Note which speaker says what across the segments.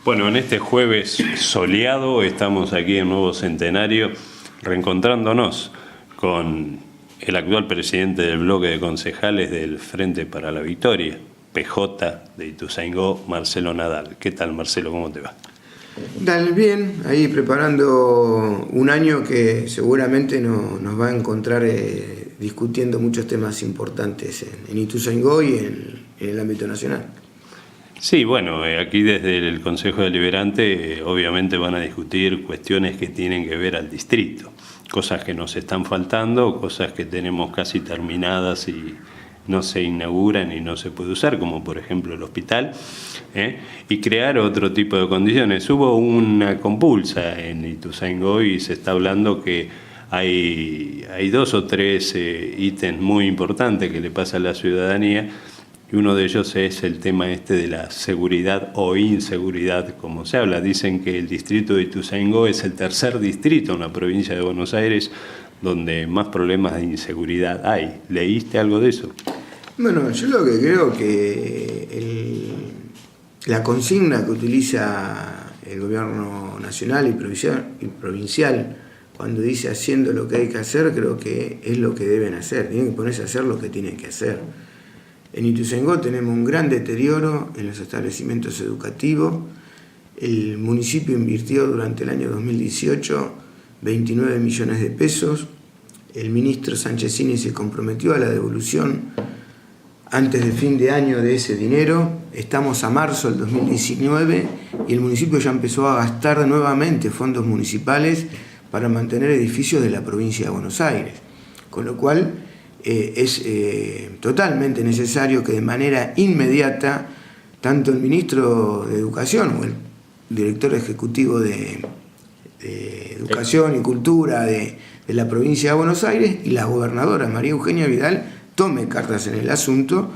Speaker 1: Bueno, en este jueves soleado estamos aquí en Nuevo Centenario reencontrándonos con el actual presidente del bloque de concejales del Frente para la Victoria, PJ de Ituzaingó, Marcelo Nadal. ¿Qué tal, Marcelo? ¿Cómo te va?
Speaker 2: Dale, bien, ahí preparando un año que seguramente nos va a encontrar discutiendo muchos temas importantes en Ituzaingó y en el ámbito nacional.
Speaker 1: Sí, bueno, aquí desde el Consejo Deliberante obviamente van a discutir cuestiones que tienen que ver al distrito, cosas que nos están faltando, cosas que tenemos casi terminadas y no se inauguran y no se puede usar, como por ejemplo el hospital, y crear otro tipo de condiciones. Hubo una compulsa en Ituzaingó y se está hablando que hay 2 o 3 ítems muy importantes que le pasa a la ciudadanía, y uno de ellos es el tema de la seguridad o inseguridad, como se habla. Dicen que el distrito de Ituzaingó es el tercer distrito en la provincia de Buenos Aires donde más problemas de inseguridad hay. ¿Leíste algo de eso?
Speaker 2: Bueno, yo lo que creo que la consigna que utiliza el gobierno nacional y provincial cuando dice haciendo lo que hay que hacer, creo que es lo que deben hacer. Tienen que ponerse a hacer lo que tienen que hacer. En Ituzaingó tenemos un gran deterioro en los establecimientos educativos. El municipio invirtió durante el año 2018 29 millones de pesos. El ministro Sanchezini se comprometió a la devolución antes del fin de año de ese dinero. Estamos a marzo del 2019 y el municipio ya empezó a gastar nuevamente fondos municipales para mantener edificios de la provincia de Buenos Aires. Con lo cual es totalmente necesario que de manera inmediata tanto el ministro de Educación o el director ejecutivo de Educación y Cultura de la provincia de Buenos Aires y la gobernadora María Eugenia Vidal tome cartas en el asunto,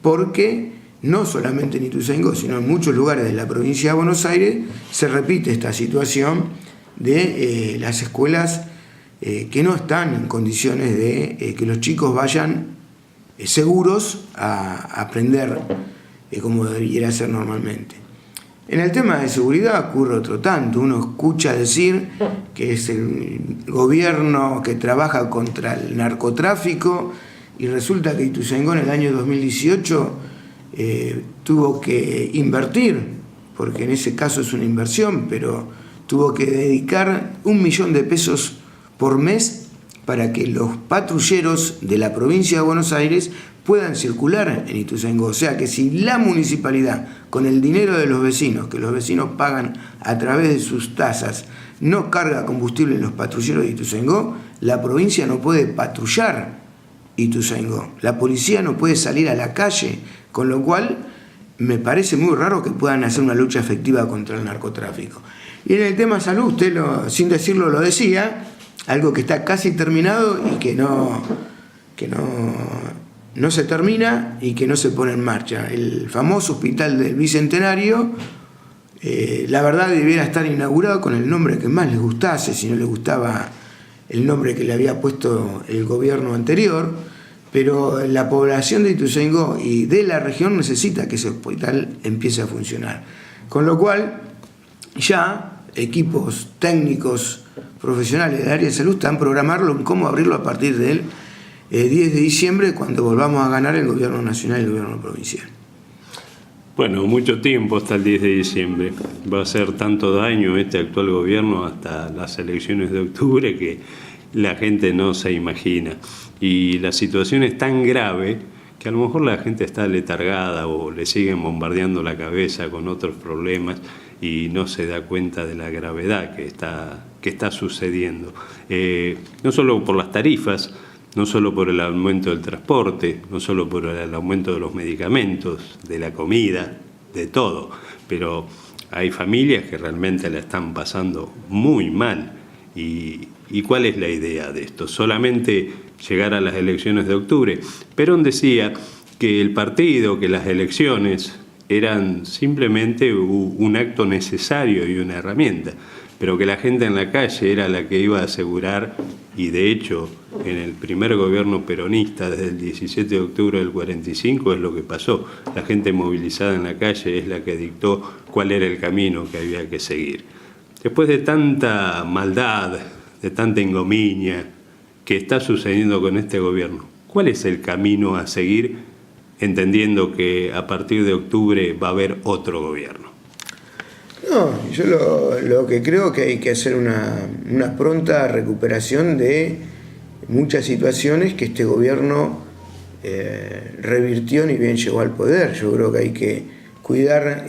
Speaker 2: porque no solamente en Ituzaingó, sino en muchos lugares de la provincia de Buenos Aires se repite esta situación de las escuelas que no están en condiciones de que los chicos vayan seguros a aprender como debería ser normalmente. En el tema de seguridad ocurre otro tanto. Uno escucha decir que es el gobierno que trabaja contra el narcotráfico y resulta que Ituzaingó en el año 2018 tuvo que invertir, porque en ese caso es una inversión, pero tuvo que dedicar 1 millón de pesos por mes para que los patrulleros de la provincia de Buenos Aires puedan circular en Ituzaingó. O sea que si la municipalidad, con el dinero de los vecinos, que los vecinos pagan a través de sus tasas, no carga combustible en los patrulleros de Ituzaingó, la provincia no puede patrullar Ituzaingó. La policía no puede salir a la calle, con lo cual me parece muy raro que puedan hacer una lucha efectiva contra el narcotráfico. Y en el tema salud, usted sin decirlo lo decía, algo que está casi terminado y que no se termina y que no se pone en marcha. El famoso hospital del Bicentenario, la verdad debiera estar inaugurado con el nombre que más les gustase, si no les gustaba el nombre que le había puesto el gobierno anterior, pero la población de Ituzaingó y de la región necesita que ese hospital empiece a funcionar. Con lo cual, ya equipos técnicos profesionales del área de salud están programando cómo abrirlo a partir del 10 de diciembre, cuando volvamos a ganar el gobierno nacional y el gobierno provincial.
Speaker 1: Bueno, mucho tiempo hasta el 10 de diciembre. Va a hacer tanto daño este actual gobierno hasta las elecciones de octubre que la gente no se imagina. Y la situación es tan grave que a lo mejor la gente está letargada o le siguen bombardeando la cabeza con otros problemas y no se da cuenta de la gravedad que está sucediendo. No solo por las tarifas, no solo por el aumento del transporte, no solo por el aumento de los medicamentos, de la comida, de todo, pero hay familias que realmente la están pasando muy mal. ¿Y cuál es la idea de esto? Solamente llegar a las elecciones de octubre. Perón decía que el partido, que las elecciones eran simplemente un acto necesario y una herramienta, pero que la gente en la calle era la que iba a asegurar y de hecho en el primer gobierno peronista desde el 17 de octubre del 45 es lo que pasó. La gente movilizada en la calle es la que dictó cuál era el camino que había que seguir. Después de tanta maldad, de tanta ignominia que está sucediendo con este gobierno, ¿cuál es el camino a seguir, entendiendo que a partir de octubre va a haber otro gobierno?
Speaker 2: No, yo lo que creo que hay que hacer una pronta recuperación de muchas situaciones que este gobierno revirtió ni bien llegó al poder. Yo creo que hay que cuidar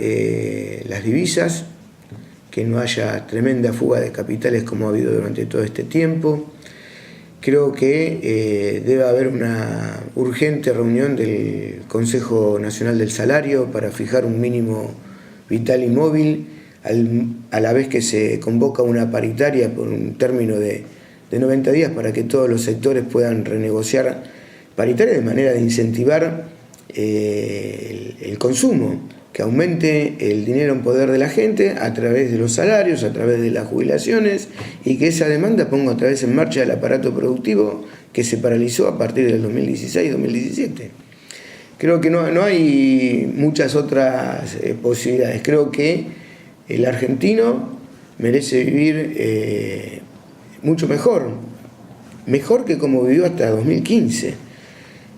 Speaker 2: las divisas, que no haya tremenda fuga de capitales como ha habido durante todo este tiempo. Creo que debe haber una urgente reunión del Consejo Nacional del Salario para fijar un mínimo vital y móvil, a la vez que se convoca una paritaria por un término de 90 días para que todos los sectores puedan renegociar paritaria de manera de incentivar el consumo, que aumente el dinero en poder de la gente a través de los salarios, a través de las jubilaciones, y que esa demanda ponga otra vez en marcha el aparato productivo que se paralizó a partir del 2016-2017. Creo que no hay muchas otras posibilidades. Creo que el argentino merece vivir mucho mejor que como vivió hasta 2015.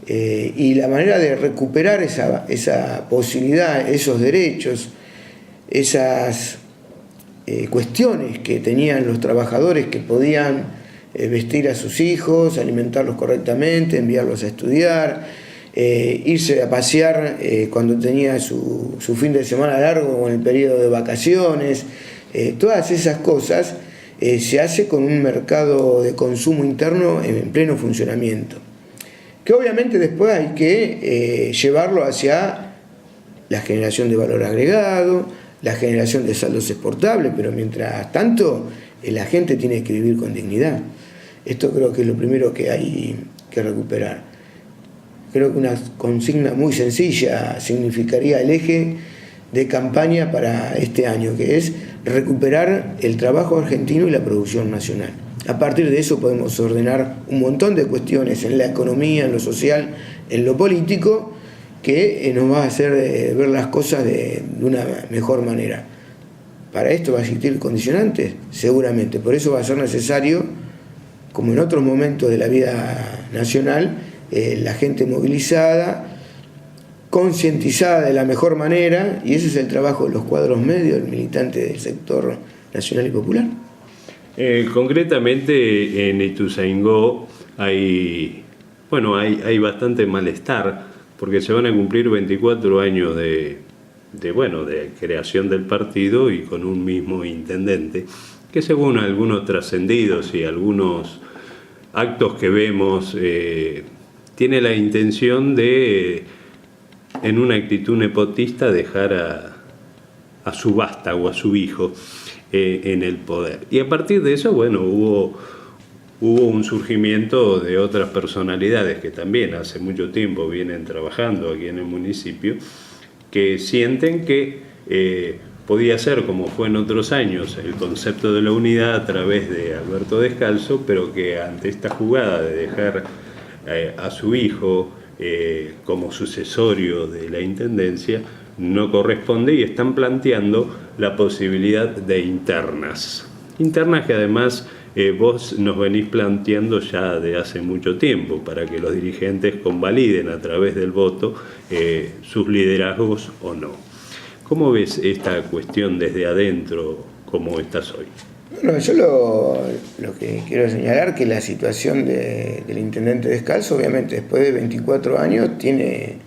Speaker 2: Y la manera de recuperar esa posibilidad, esos derechos, esas cuestiones que tenían los trabajadores, que podían vestir a sus hijos, alimentarlos correctamente, enviarlos a estudiar, irse a pasear cuando tenía su fin de semana largo o en el periodo de vacaciones, todas esas cosas se hace con un mercado de consumo interno en pleno funcionamiento, que obviamente después hay que llevarlo hacia la generación de valor agregado, la generación de saldos exportables, pero mientras tanto la gente tiene que vivir con dignidad. Esto creo que es lo primero que hay que recuperar. Creo que una consigna muy sencilla significaría el eje de campaña para este año, que es recuperar el trabajo argentino y la producción nacional. A partir de eso podemos ordenar un montón de cuestiones en la economía, en lo social, en lo político, que nos va a hacer ver las cosas de una mejor manera. ¿Para esto va a existir condicionantes? Seguramente. Por eso va a ser necesario, como en otros momentos de la vida nacional, la gente movilizada, concientizada de la mejor manera, y ese es el trabajo de los cuadros medios, el militante del sector nacional y popular.
Speaker 1: Concretamente en Ituzaingó hay bastante malestar porque se van a cumplir 24 años de creación del partido y con un mismo intendente que, según algunos trascendidos y algunos actos que vemos, tiene la intención de, en una actitud nepotista, dejar a su vástago, a su hijo, en el poder. Y a partir de eso, hubo un surgimiento de otras personalidades que también hace mucho tiempo vienen trabajando aquí en el municipio, que sienten que podía ser, como fue en otros años, el concepto de la unidad a través de Alberto Descalzo, pero que ante esta jugada de dejar a su hijo como sucesorio de la intendencia no corresponde, y están planteando la posibilidad de internas que además vos nos venís planteando ya de hace mucho tiempo, para que los dirigentes convaliden a través del voto sus liderazgos o no. ¿Cómo ves esta cuestión desde adentro, como estás hoy?
Speaker 2: Bueno, yo lo que quiero señalar que la situación del intendente Descalzo, obviamente después de 24 años, tiene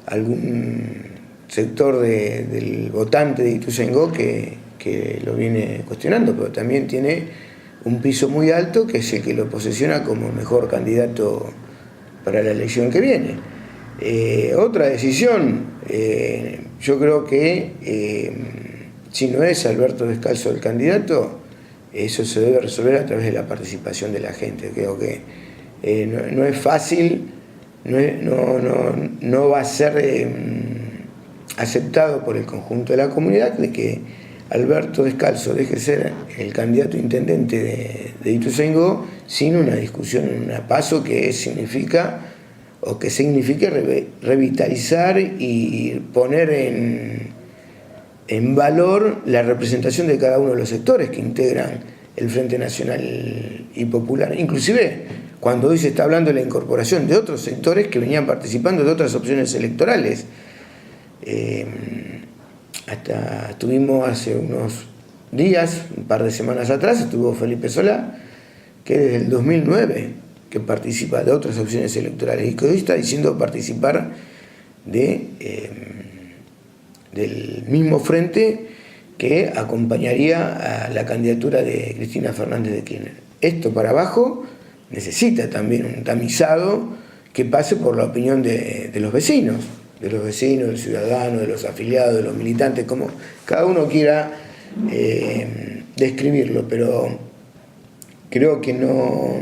Speaker 2: algún sector del votante de Ituzaingó que lo viene cuestionando, pero también tiene un piso muy alto, que es el que lo posesiona como mejor candidato para la elección que viene. Otra decisión, yo creo que si no es Alberto Descalzo el candidato, eso se debe resolver a través de la participación de la gente. Creo que no es fácil, no va a ser aceptado por el conjunto de la comunidad de que Alberto Descalzo deje de ser el candidato intendente de Ituzaingó sin una discusión en una PASO que signifique revitalizar y poner en valor la representación de cada uno de los sectores que integran el Frente Nacional y Popular. Inclusive cuando hoy se está hablando de la incorporación de otros sectores que venían participando de otras opciones electorales. Hasta estuvimos hace unos días, un par de semanas atrás, estuvo Felipe Solá, que desde el 2009 que participa de otras opciones electorales y que hoy está diciendo participar del mismo frente que acompañaría a la candidatura de Cristina Fernández de Kirchner. Esto para abajo necesita también un tamizado que pase por la opinión de los vecinos, del ciudadano, de los afiliados, de los militantes, como cada uno quiera describirlo, pero creo que no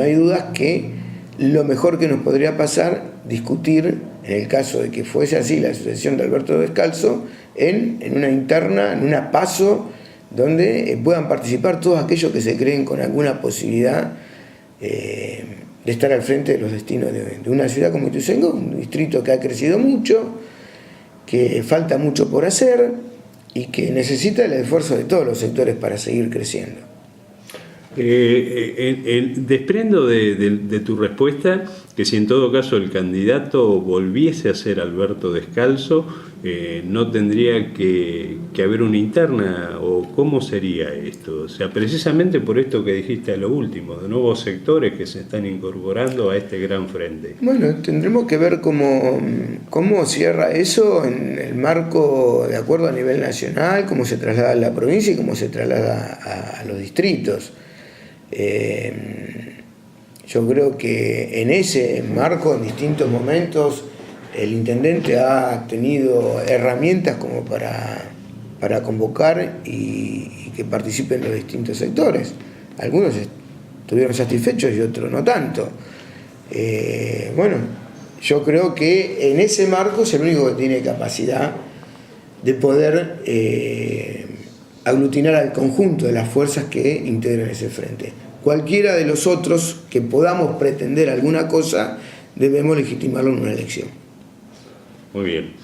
Speaker 2: hay dudas que lo mejor que nos podría pasar, discutir, en el caso de que fuese así la sucesión de Alberto Descalzo, en una interna, en una PASO, donde puedan participar todos aquellos que se creen con alguna posibilidad de estar al frente de los destinos de una ciudad como Ituzaingó, un distrito que ha crecido mucho, que falta mucho por hacer y que necesita el esfuerzo de todos los sectores para seguir creciendo.
Speaker 1: Desprendo de tu respuesta que si en todo caso el candidato volviese a ser Alberto Descalzo, no tendría que haber una interna, o cómo sería esto. O sea, precisamente por esto que dijiste a lo último, de nuevos sectores que se están incorporando a este gran frente.
Speaker 2: Bueno, tendremos que ver cómo cierra eso en el marco de acuerdo a nivel nacional, cómo se traslada a la provincia y cómo se traslada a los distritos. Yo creo que en ese marco, en distintos momentos, el intendente ha tenido herramientas como para convocar y que participen los distintos sectores. Algunos estuvieron satisfechos y otros no tanto. Bueno, yo creo que en ese marco es el único que tiene capacidad de poder aglutinar al conjunto de las fuerzas que integran ese frente. Cualquiera de los otros que podamos pretender alguna cosa, debemos legitimarlo en una elección.
Speaker 1: Muy bien.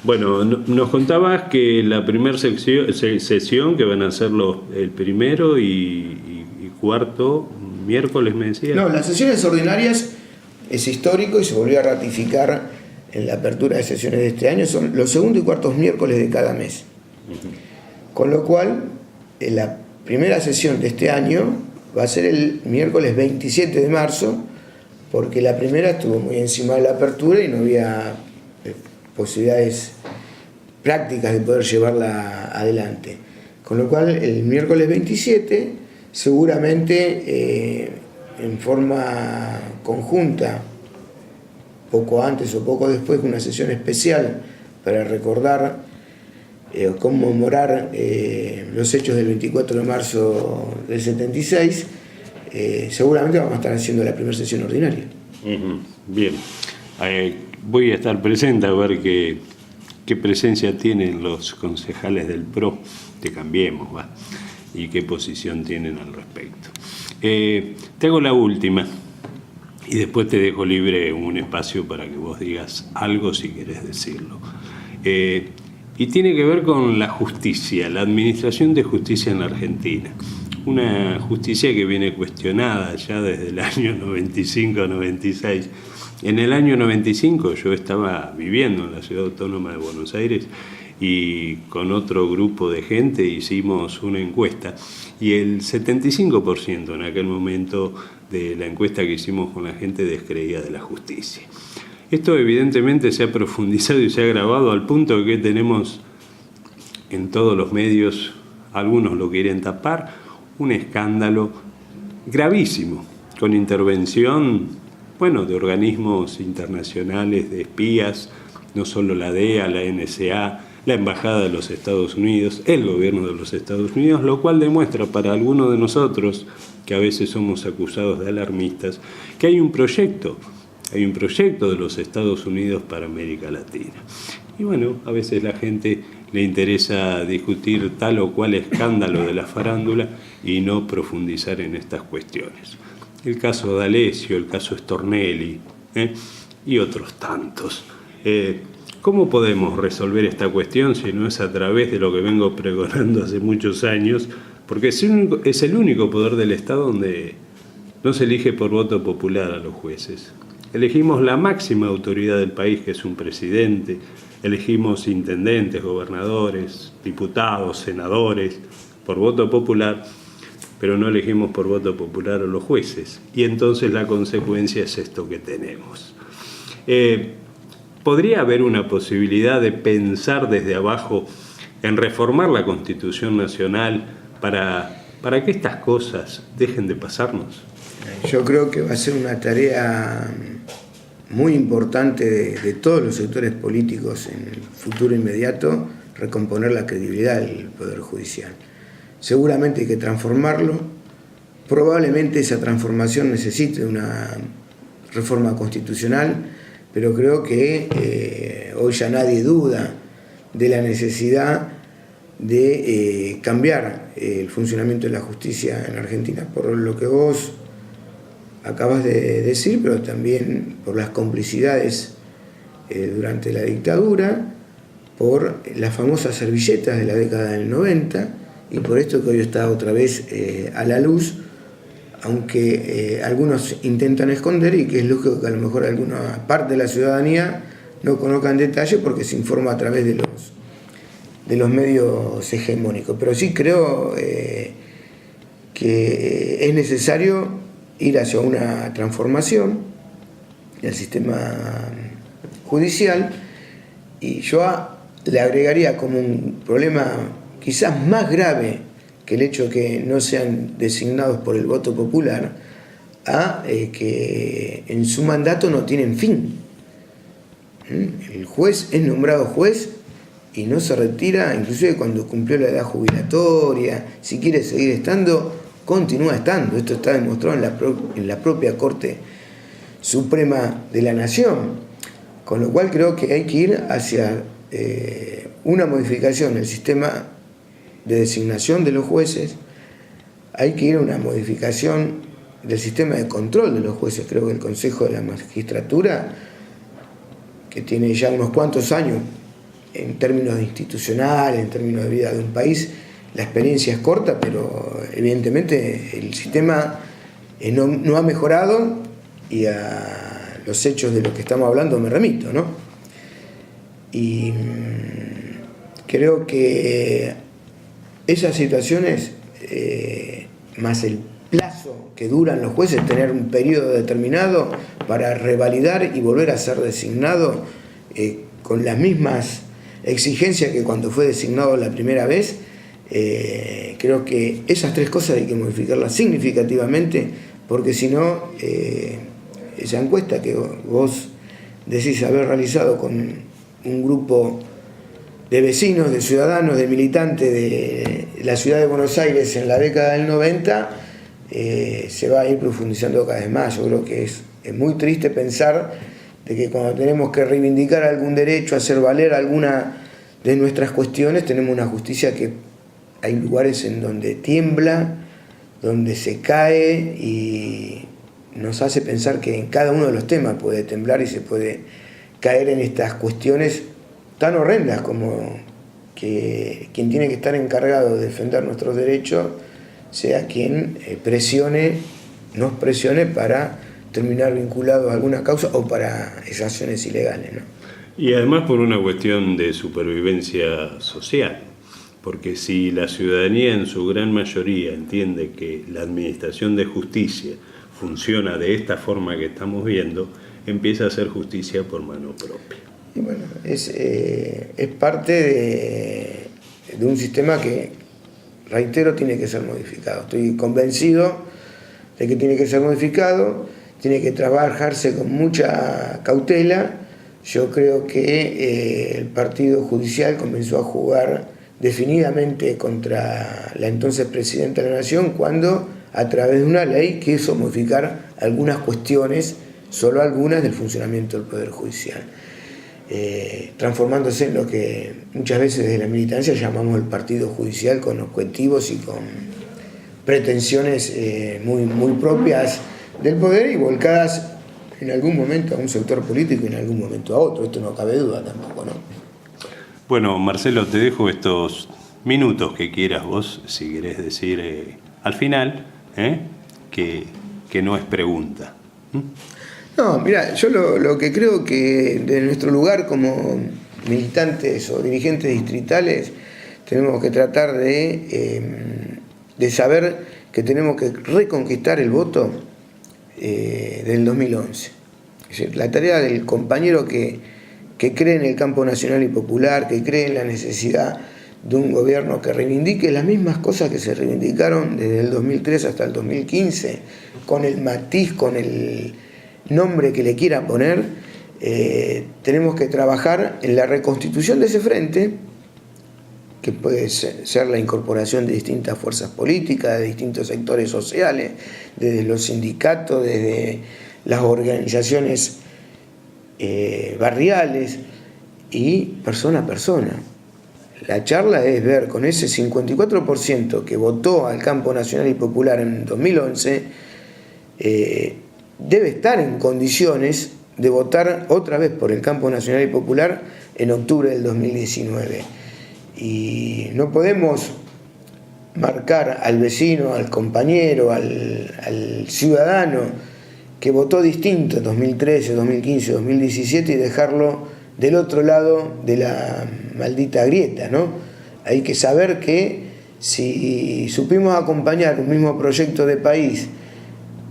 Speaker 1: Bueno, nos contabas que la primera sesión, que van a ser el primero y cuarto miércoles, me decías.
Speaker 2: No, las sesiones ordinarias es histórico y se volvió a ratificar en la apertura de sesiones de este año, son los segundos y cuartos miércoles de cada mes. Con lo cual, la primera sesión de este año va a ser el miércoles 27 de marzo, porque la primera estuvo muy encima de la apertura y no había posibilidades prácticas de poder llevarla adelante. Con lo cual, el miércoles 27, seguramente en forma conjunta, poco antes o poco después, una sesión especial para recordar conmemorar los hechos del 24 de marzo del 76, seguramente vamos a estar haciendo la primera sesión ordinaria.
Speaker 1: Bien, voy a estar presente a ver qué presencia tienen los concejales del PRO de Cambiemos, y qué posición tienen al respecto. Te hago la última y después te dejo libre un espacio para que vos digas algo si querés decirlo. Y tiene que ver con la justicia, la administración de justicia en la Argentina. Una justicia que viene cuestionada ya desde el año 95-96. En el año 95 yo estaba viviendo en la Ciudad Autónoma de Buenos Aires y con otro grupo de gente hicimos una encuesta y el 75% en aquel momento de la encuesta que hicimos con la gente descreía de la justicia. Esto evidentemente se ha profundizado y se ha agravado al punto que tenemos en todos los medios, algunos lo quieren tapar, un escándalo gravísimo, con intervención, de organismos internacionales, de espías, no solo la DEA, la NSA, la Embajada de los Estados Unidos, el gobierno de los Estados Unidos, lo cual demuestra para algunos de nosotros, que a veces somos acusados de alarmistas, que hay un proyecto de los Estados Unidos para América Latina. Y bueno, a veces la gente le interesa discutir tal o cual escándalo de la farándula y no profundizar en estas cuestiones. El caso D'Alessio, el caso Stornelli, y otros tantos. ¿Cómo podemos resolver esta cuestión si no es a través de lo que vengo pregonando hace muchos años? Porque es el único poder del Estado donde no se elige por voto popular a los jueces. Elegimos la máxima autoridad del país, que es un presidente, elegimos intendentes, gobernadores, diputados, senadores, por voto popular, pero no elegimos por voto popular a los jueces. Y entonces la consecuencia es esto que tenemos. ¿Podría haber una posibilidad de pensar desde abajo en reformar la Constitución Nacional para que estas cosas dejen de pasarnos?
Speaker 2: Yo creo que va a ser una tarea muy importante de todos los sectores políticos en el futuro inmediato, recomponer la credibilidad del Poder Judicial. Seguramente hay que transformarlo, probablemente esa transformación necesite una reforma constitucional, pero creo que hoy ya nadie duda de la necesidad de cambiar el funcionamiento de la justicia en Argentina, por lo que vos acabas de decir, pero también por las complicidades durante la dictadura, por las famosas servilletas de la década del 90 y por esto que hoy está otra vez a la luz, aunque algunos intentan esconder y que es lógico que a lo mejor alguna parte de la ciudadanía no conozca en detalle porque se informa a través de los medios hegemónicos. Pero sí creo que es necesario ir hacia una transformación del sistema judicial, y yo le agregaría como un problema quizás más grave que el hecho de que no sean designados por el voto popular, que en su mandato no tienen fin. El juez es nombrado juez y no se retira, inclusive cuando cumplió la edad jubilatoria. Si quiere seguir estando, continúa estando. Esto está demostrado en la propia Corte Suprema de la Nación. Con lo cual creo que hay que ir hacia una modificación del sistema de designación de los jueces, hay que ir a una modificación del sistema de control de los jueces. Creo que el Consejo de la Magistratura, que tiene ya unos cuantos años en términos institucionales, en términos de vida de un país, la experiencia es corta, pero evidentemente el sistema no ha mejorado, y a los hechos de los que estamos hablando me remito, ¿no? Y creo que esas situaciones, más el plazo que duran los jueces, tener un periodo determinado para revalidar y volver a ser designado con las mismas exigencias que cuando fue designado la primera vez, creo que esas tres cosas hay que modificarlas significativamente, porque si no, esa encuesta que vos decís haber realizado con un grupo de vecinos, de ciudadanos, de militantes de la ciudad de Buenos Aires en la década del 90, se va a ir profundizando cada vez más. Yo creo que es muy triste pensar de que cuando tenemos que reivindicar algún derecho, hacer valer alguna de nuestras cuestiones, tenemos una justicia que hay lugares en donde tiembla, donde se cae, y nos hace pensar que en cada uno de los temas puede temblar y se puede caer en estas cuestiones tan horrendas como que quien tiene que estar encargado de defender nuestros derechos sea quien nos presione para terminar vinculados a alguna causa o para esas acciones ilegales, ¿no?
Speaker 1: Y además por una cuestión de supervivencia social, porque si la ciudadanía en su gran mayoría entiende que la administración de justicia funciona de esta forma que estamos viendo, empieza a hacer justicia por mano propia.
Speaker 2: Y bueno, es parte de un sistema que, reitero, tiene que ser modificado. Estoy convencido de que tiene que ser modificado, tiene que trabajarse con mucha cautela. Yo creo que el Partido Judicial comenzó a jugar definidamente contra la entonces Presidenta de la Nación cuando, a través de una ley, quiso modificar algunas cuestiones, solo algunas, del funcionamiento del Poder Judicial. transformándose en lo que muchas veces desde la militancia llamamos el partido judicial, con objetivos y con pretensiones muy propias del poder y volcadas en algún momento a un sector político y en algún momento a otro. Esto no cabe duda tampoco, ¿no?
Speaker 1: Bueno, Marcelo, te dejo estos minutos que quieras vos, si querés decir al final, que no es pregunta.
Speaker 2: No, mira, yo lo que creo que de nuestro lugar como militantes o dirigentes distritales tenemos que tratar de saber que tenemos que reconquistar el voto del 2011. Es decir, la tarea del compañero que cree en el campo nacional y popular, que cree en la necesidad de un gobierno que reivindique las mismas cosas que se reivindicaron desde el 2003 hasta el 2015, con el matiz, con el nombre que le quiera poner, tenemos que trabajar en la reconstitución de ese frente, que puede ser la incorporación de distintas fuerzas políticas, de distintos sectores sociales, desde los sindicatos, desde las organizaciones barriales y persona a persona. La charla es ver con ese 54% que votó al campo nacional y popular en 2011, debe estar en condiciones de votar otra vez por el campo nacional y popular en octubre del 2019. Y no podemos marcar al vecino, al compañero, al ciudadano que votó distinto en 2013, 2015, 2017 y dejarlo del otro lado de la maldita grieta, ¿no? Hay que saber que si supimos acompañar un mismo proyecto de país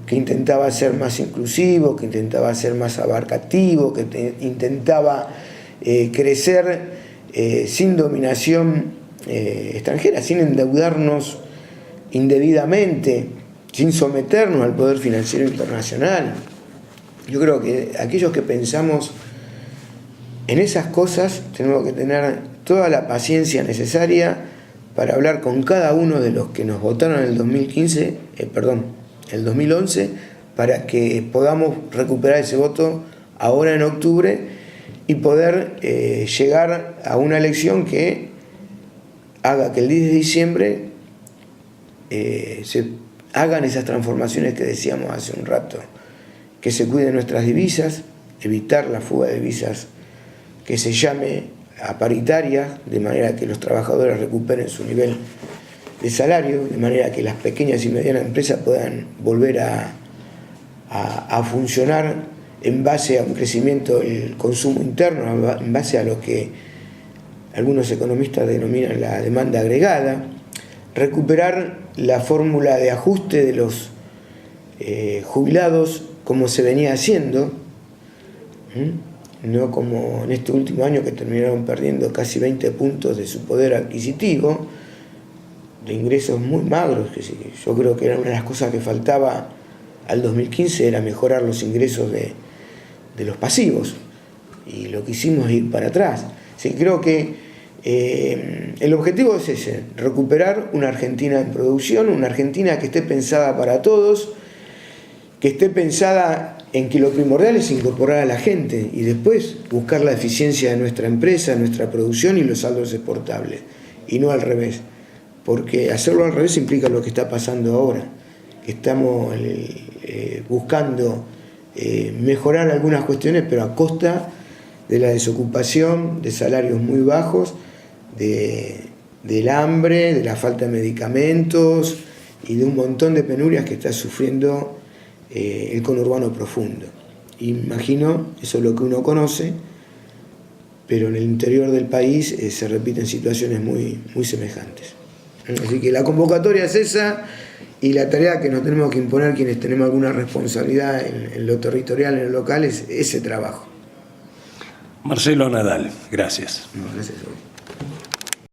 Speaker 2: que intentaba ser más inclusivo, que intentaba ser más abarcativo, que intentaba crecer sin dominación extranjera, sin endeudarnos indebidamente, sin someternos al poder financiero internacional. Yo creo que aquellos que pensamos en esas cosas tenemos que tener toda la paciencia necesaria para hablar con cada uno de los que nos votaron en el 2011, para que podamos recuperar ese voto ahora en octubre y poder llegar a una elección que haga que el 10 de diciembre se hagan esas transformaciones que decíamos hace un rato, que se cuiden nuestras divisas, evitar la fuga de divisas, que se llame a paritaria, de manera que los trabajadores recuperen su nivel de salario, de manera que las pequeñas y medianas empresas puedan volver a funcionar en base a un crecimiento del consumo interno, en base a lo que algunos economistas denominan la demanda agregada, recuperar la fórmula de ajuste de los jubilados como se venía haciendo, no como en este último año que terminaron perdiendo casi 20 puntos de su poder adquisitivo, de ingresos muy magros, que yo creo que era una de las cosas que faltaba al 2015, era mejorar los ingresos de los pasivos, y lo que hicimos es ir para atrás. Sí, creo que el objetivo es ese, recuperar una Argentina en producción, una Argentina que esté pensada para todos, que esté pensada en que lo primordial es incorporar a la gente y después buscar la eficiencia de nuestra empresa, nuestra producción y los saldos exportables, y no al revés, porque hacerlo al revés implica lo que está pasando ahora, que estamos buscando mejorar algunas cuestiones, pero a costa de la desocupación, de salarios muy bajos, del hambre, de la falta de medicamentos y de un montón de penurias que está sufriendo el conurbano profundo. Imagino, eso es lo que uno conoce, pero en el interior del país se repiten situaciones muy semejantes. Así que la convocatoria es esa, y la tarea que nos tenemos que imponer quienes tenemos alguna responsabilidad en lo territorial, en lo local, es ese trabajo.
Speaker 1: Marcelo Nadal, gracias.
Speaker 2: No, gracias a vos.